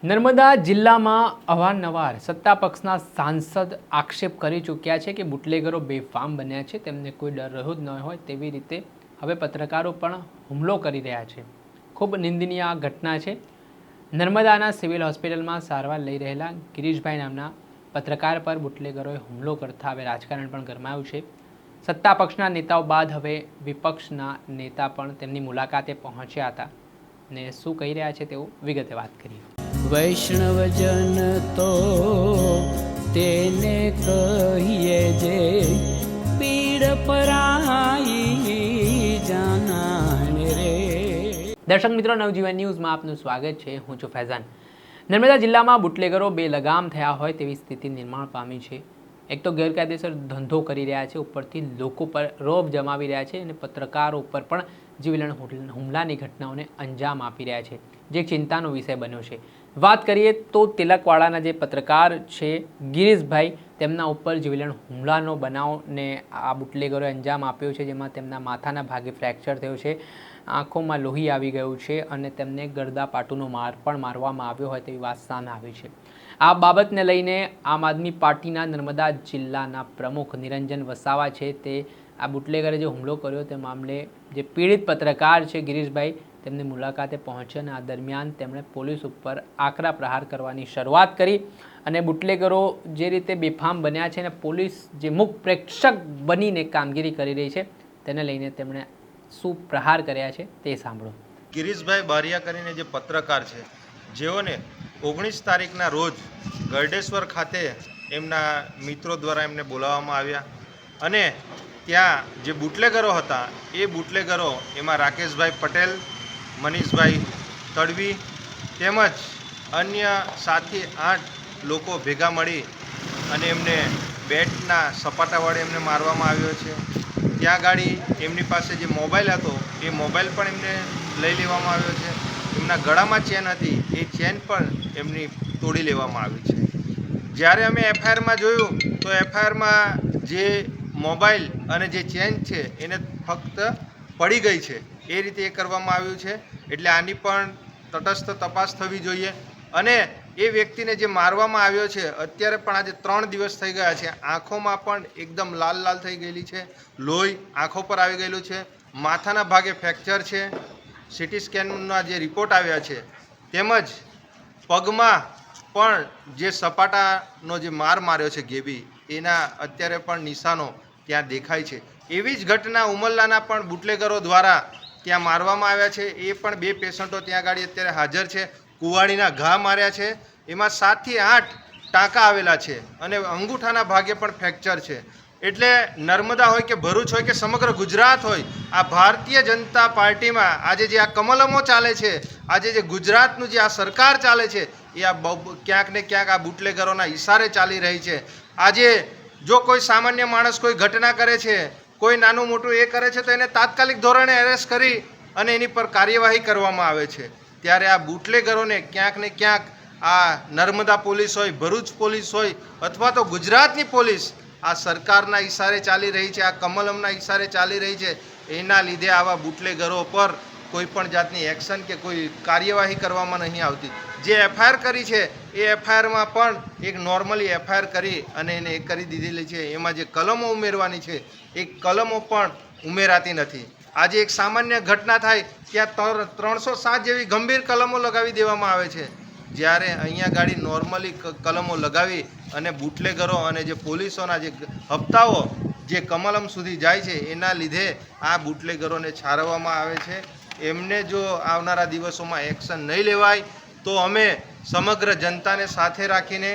નર્મદા જિલ્લામાં અવારનવાર સત્તા પક્ષના સાંસદ આક્ષેપ કરી ચૂક્યા છે કે બુટલેગરો બેફામ બન્યા છે, તેમને કોઈ ડર રહ્યો જ ન હોય તેવી રીતે હવે પત્રકારો પણ હુમલો કરી રહ્યા છે। ખૂબ નિંદનીય આ ઘટના છે। નર્મદાના સિવિલ હોસ્પિટલમાં સારવાર લઈ રહેલા ગિરીશભાઈ નામના પત્રકાર પર બુટલેગરોએ હુમલો કરતા હવે રાજકારણ પણ ગરમાયું છે। સત્તા પક્ષના નેતાઓ બાદ હવે વિપક્ષના નેતા પણ તેમની મુલાકાતે પહોંચ્યા હતા ને શું કહી રહ્યા છે તેઓ વિગતે વાત કરીએ। વૈષ્ણવજન તો તેને કહીએ જે પીડ પરાઈ જાનાને રે। દર્શક મિત્રો, નવજીવન ન્યૂઝમાં આપનું સ્વાગત છે। હું છું ફૈઝાન। નર્મદા જિલ્લામાં બુટલેગરો બેલગામ થયા હોય તેવી સ્થિતિ નિર્માણ પામી છે। એક તો ગેરકાયદેસર ધંધો કરી રહ્યા છે, ઉપરથી લોકો પર રોબ જમાવી રહ્યા છે અને પત્રકારો ઉપર પણ જીવલેણ હુમલાની ઘટનાઓને અંજામ આપી રહ્યા છે, જે ચિંતાનો વિષય બન્યો છે। વાત કરીએ તો તિલકવાડાના જે પત્રકાર છે ગિરીશભાઈ, તેમના ઉપર જીવલેણ હુમલાનો બનાવને આ બુટલેગરોએ અંજામ આપ્યો છે, જેમાં તેમના માથાના ભાગે ફ્રેક્ચર થયો છે, આંખોમાં લોહી આવી ગયું છે અને તેમને ગળદાપાટુનો માર પણ મારવામાં આવ્યો હોય તેવી વાત સામે આવી છે। આ બાબતને લઈને આમ આદમી પાર્ટીના નર્મદા જિલ્લાના પ્રમુખ નિરંજન વસાવા છે તે આ બુટલેગરે જે હુમલો કર્યો તે મામલે જે પીડિત પત્રકાર છે ગિરીશભાઈ, તેમની મુલાકાતે પહોંચ્યા અને આ દરમિયાન તેમણે પોલીસ ઉપર આકરા પ્રહાર કરવાની શરૂઆત કરી અને બુટલેગરો જે રીતે બેફામ બન્યા છે અને પોલીસ જે મુખ પ્રેક્ષક બનીને કામગીરી કરી રહી છે તેને લઈને તેમણે શું પ્રહાર કર્યા છે તે સાંભળો। ગિરીશભાઈ બારિયા કરીને જે પત્રકાર છે, જેઓને 19 તારીખના રોજ ગરડેશ્વર ખાતે એમના મિત્રો દ્વારા એમને બોલાવવામાં આવ્યા અને ત્યાં જે બુટલેગરો હતા એ બુટલેગરો એમાં રાકેશભાઈ પટેલ, મનીષભાઈ તડવી તેમજ અન્ય 7 થી 8 લોકો ભેગા મળી અને એમને બેટના સપાટા વડે એમને મારવામાં આવ્યો છે। ત્યાં ગાડી એમની પાસે જે મોબાઈલ હતો એ મોબાઈલ પણ એમને લઈ લેવામાં આવ્યો છે। એમના ગળામાં ચેન હતી એ ચેન પણ એમની તોડી લેવામાં આવી છે। જ્યારે અમે એફઆઈઆરમાં જોયું તો એફઆઈઆરમાં જે મોબાઈલ અને જે ચેન છે એને ફક્ત પડી ગઈ છે એ રીતે એ કરવામાં આવ્યું છે। એટલે આની પણ તટસ્થ તપાસ થવી જોઈએ અને એ વ્યક્તિને જે મારવામાં આવ્યો છે અત્યારે પણ આજે 3 દિવસ થઈ ગયા છે, આંખોમાં પણ એકદમ લાલ લાલ થઈ ગયેલી છે, લોહી આંખો પર આવી ગયેલું છે, માથાના ભાગે ફ્રેક્ચર છે, સીટી સ્કેનના જે રિપોર્ટ આવ્યા છે તેમજ પગમાં પણ જે સપાટાનો જે માર માર્યો છે ગેબી, એના અત્યારે પણ નિશાનો ત્યાં દેખાય છે। એવી જ ઘટના ઉમરલાના પણ બુટલેગરો દ્વારા ત્યાં મારવામાં આવ્યા છે। એ પણ 2 પેશન્ટો ત્યાં ગાડી અત્યારે હાજર છે, કુવાડીના ઘા માર્યા છે, એમાં 7 થી 8 ટાંકા આવેલા છે અને અંગૂઠાના ભાગે પણ ફ્રેક્ચર છે। એટલે નર્મદા હોય કે ભરૂચ હોય કે સમગ્ર ગુજરાત હોય, આ ભારતીય જનતા પાર્ટીમાં આજે જે આ કમલમો ચાલે છે, આજે જે ગુજરાતનું જે આ સરકાર ચાલે છે એ આ ક્યાંક ને ક્યાંક આ બુટલેગરોના ઈશારે ચાલી રહી છે। આજે જો કોઈ સામાન્ય માણસ કોઈ ઘટના કરે છે, કોઈ નાનું મોટું એ કરે છે તો એને તાત્કાલિક ધોરણે એરેસ્ટ કરી અને એની પર કાર્યવાહી કરવામાં આવે છે, ત્યારે આ બુટલેગરોને ક્યાંક ને ક્યાંક આ નર્મદા પોલીસ હોય, ભરૂચ પોલીસ હોય અથવા તો ગુજરાતની પોલીસ આ સરકારના ઈશારે ચાલી રહી છે, આ કમલમના ઈશારે ચાલી રહી છે। એના લીધે આવા બુટલેગરો પર કોઈ પણ જાતની એક્શન કે કોઈ કાર્યવાહી કરવામાં નહીં આવતી। જે એફઆઈઆર કરી છે એ એફઆઈઆરમાં પણ એક નોર્મલી એફઆઈઆર કરી અને એને એ કરી દીધેલી છે, એમાં જે કલમો ઉમેરવાની છે એ કલમો પણ ઉમેરાતી નથી। આજે એક સામાન્ય ઘટના થાય ત્યાં 307 જેવી ગંભીર કલમો લગાવી દેવામાં આવે છે, જ્યારે અહીંયા ગાડી નોર્મલી કલમો લગાવી અને બુટલેગરો અને જે પોલીસોના જે હપ્તાઓ જે કમલમ સુધી જાય છે એના લીધે આ બુટલેગરોને છારવામાં આવે છે। એમને જો આવનારા દિવસોમાં એક્શન નહીં લેવાય તો અમે સમગ્ર જનતાને સાથે રાખીને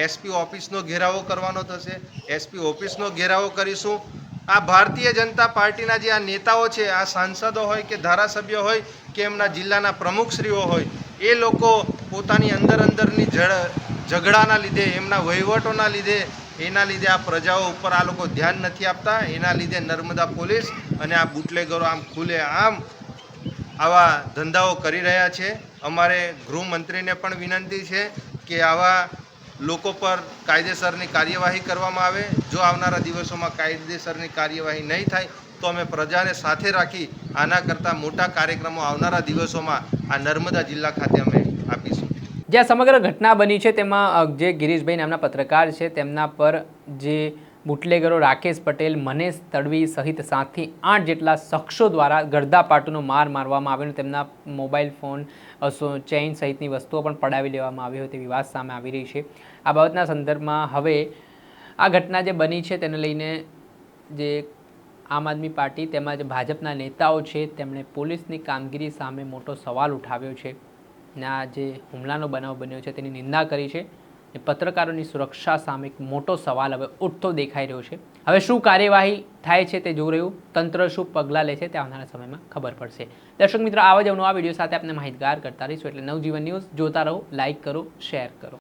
એસપી ઓફિસનો ઘેરાવો કરવાનો થશે, એસપી ઓફિસનો ઘેરાવો કરીશું। આ ભારતીય જનતા પાર્ટીના જે આ નેતાઓ છે, આ સાંસદો હોય કે ધારાસભ્ય હોય કે એમના જિલ્લાના પ્રમુખશ્રીઓ હોય, એ લોકો પોતાની અંદરની ઝઘડાના લીધે, એમના વહીવટોના લીધે, એના લીધે આ પ્રજાઓ ઉપર આ લોકો ધ્યાન નથી આપતા। એના લીધે નર્મદા પોલીસ અને આ બુટલેગરો આમ ખુલે આમ આવા ધંધાઓ કરી રહ્યા છે। અમારે ગૃહમંત્રીને પણ વિનંતી છે કે આવા લોકો પર કાયદેસરની કાર્યવાહી કરવામાં આવે। જો આવનારા દિવસોમાં કાયદેસરની કાર્યવાહી નહીં થાય તો અમે પ્રજાને સાથે રાખી આના કરતાં મોટા કાર્યક્રમો આવનારા દિવસોમાં આ નર્મદા જિલ્લા ખાતે અમે આપીશું। જે આ સમગ્ર ઘટના બની છે તેમાં જે ગિરીશભાઈ નામના પત્રકાર છે તેમના પર જે બુટલેગરો રાકેશ પટેલ, મનેશ તડવી સહિત 7 થી 8 જેટલા શખ્સો દ્વારા ગરદાપાટુનો માર મારવામાં આવ્યો. તેમના મોબાઈલ ફોન, ચેઇન સહિતની વસ્તુઓ પણ પડાવી લેવામાં આવી હોય તેવી વાત સામે આવી રહી છે. આ બાબતના સંદર્ભમાં હવે આ ઘટના જે બની છે તેને લઈને જે આમ આદમી પાર્ટી તેમજ ભાજપના નેતાઓ છે તેમણે પોલીસની કામગીરી સામે મોટો સવાલ ઉઠાવ્યો છે અને આ જે હુમલાનો બનાવ બન્યો છે તેની નિંદા કરી છે. પત્રકારોની સુરક્ષા સામે એક મોટો સવાલ હવે ઉઠતો દેખાઈ રહ્યો છે. હવે શું કાર્યવાહી થાય છે તે જોઈ રહ્યું, તંત્ર શું પગલાં લે છે તે આવનારા સમયમાં ખબર પડશે. દર્શક મિત્રો, આવા જ નવા વિડીયો સાથે આપણે માહિતગાર કરતા રહીશું. એટલે નવજીવન ન્યૂઝ જોતા રહો, લાઇક કરો, શેર કરો.